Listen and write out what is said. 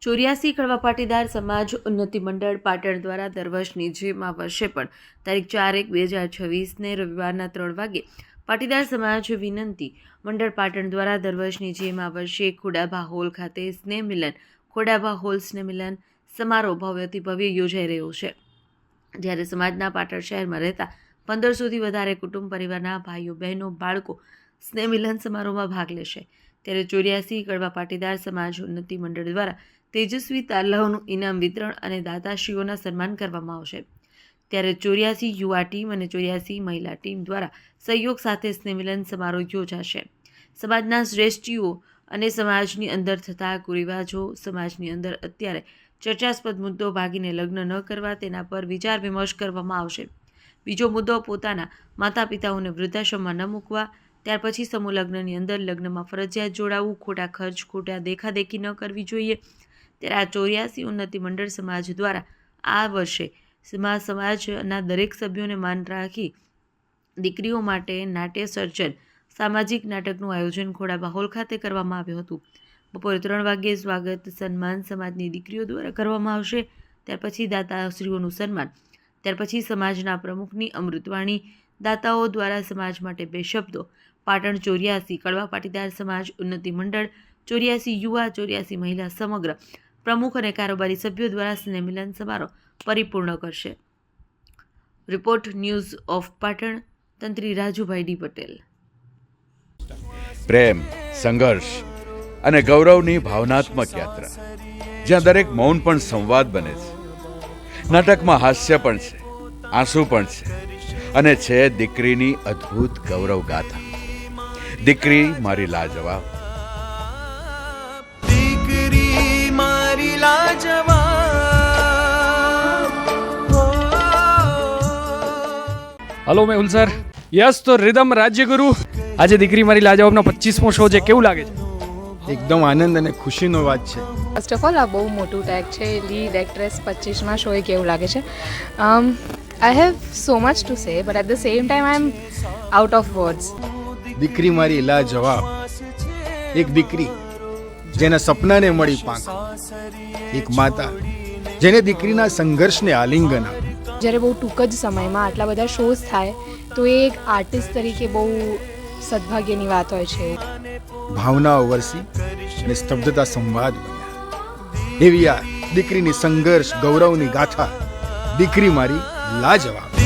84 કડવા પાટીદાર સમાજ ઉન્નતિ મંડળ પાટણ દ્વારા દર વર્ષની જેમ આ વર્ષે પણ તારીખ 4/1/2026ને રવિવારના 3 વાગે પાટીદાર સમાજ વિનંતી મંડળ પાટણ દ્વારા દર વર્ષની જેમ આ વર્ષે ખોડાભા હોલ ખાતે સ્નેહ મિલન ખોડાભા હોલ સ્નેહ મિલન સમારોહ ભવ્યથી ભવ્ય યોજાઈ રહ્યો છે। જ્યારે સમાજના પાટણ શહેરમાં રહેતા 1500થી વધારે કુટુંબ પરિવારના ભાઈઓ બહેનો બાળકો સ્નેહ મિલન સમારોહમાં ભાગ લેશે। ત્યારે 84 કડવા પાટીદાર સમાજ ઉન્નતિ મંડળ દ્વારા તેજસ્વી તારલાઓનું ઇનામ વિતરણ અને દાતાશ્રીઓના સન્માન કરવામાં આવશે। ત્યારે 84 યુવા ટીમ અને 84 મહિલા ટીમ દ્વારા સહયોગ સાથે સ્નેહમિલન સમારોહ યોજાશે। સમાજના શ્રેષ્ઠીઓ અને સમાજની અંદર થતા કુરિવાજો, સમાજની અંદર અત્યારે ચર્ચાસ્પદ મુદ્દો ભાગીને લગ્ન ન કરવા તેના પર વિચાર વિમર્શ કરવામાં આવશે। બીજો મુદ્દો પોતાના માતા પિતાઓને વૃદ્ધાશ્રમમાં ન મૂકવા, ત્યાર પછી સમૂહ લગ્નની અંદર લગ્નમાં ફરજિયાત જોડાવું, ખોટા ખર્ચ, ખોટા દેખાદેખી ન કરવી જોઈએ। ત્યારે આ 84 ઉન્નતિ મંડળ સમાજ દ્વારા આ વર્ષે સમાજના દરેક સભ્યોને માન રાખી દીકરીઓ માટે નાટ્ય સર્જન સામાજિક નાટકનું આયોજન ખોડાભા હોલ ખાતે કરવામાં આવ્યું હતું। બપોરે 3 વાગ્યે સ્વાગત સન્માન સમાજની દીકરીઓ દ્વારા કરવામાં આવશે। ત્યાર પછી દાતાશ્રીઓનું સન્માન, ત્યાર પછી સમાજના પ્રમુખની અમૃતવાણી, દાતાઓ દ્વારા સમાજ માટે 2 શબ્દો, પાટણ 84 કડવા પાટીદાર સમાજ ઉન્નતિ મંડળ, 84 યુવા, 84 મહિલા સમગ્ર પ્રમુખ અને કારોબારી સભ્યો દ્વારા સ્નેહમિલન સમારોહ પરિપૂર્ણ કરશે। રિપોર્ટ ન્યૂઝ ઓફ પાટણ, તંત્રી રાજુભાઈ ડી પટેલ। પ્રેમ, સંઘર્ષ અને ગૌરવની ભાવનાત્મક યાત્રા, જ્યાં દરેક મૌન પણ સંવાદ બને છે। નાટકમાં હાસ્ય પણ છે, આંસુ પણ છે અને છે દીકરીની અદ્ભુત ગૌરવ ગાથા। દીકરી મારી લાજવાબ, દીકરી મારી લાજવાબ। Hello Mehul sir. યસ, તો રિધમ રાજ્યગુરુ આજે દીકરી મારી લાજવાબનો 25મો શો છે, કેવું લાગે છે? એકદમ આનંદ અને ખુશીનો વાત છે। ફર્સ્ટ ઓફ ઓલ આ બહુ મોટું ટેગ છે, લીડ એક્ટ્રેસ 25મા શોએ કેવું લાગે છે? I have so much to say but at the same time I am out of words. દીકરી મારી લાજવાબ, એક દીકરી જેના સપનાને મળી પાંખ, એક માતા જેને દીકરીના સંઘર્ષને આલિંગન આપ્યું। જ્યારે બહુ ટૂંક જ સમયમાં આટલા બધા શોઝ થાય તો એ એક આર્ટિસ્ટ તરીકે બહુ સદભાગ્યની વાત હોય છે। ભાવનાઓ વરસી અને સ્તબ્ધતા સંવાદ બન્યા। એવી આ દીકરીની સંઘર્ષ ગૌરવની ગાથા, દીકરી મારી લાજવાબ।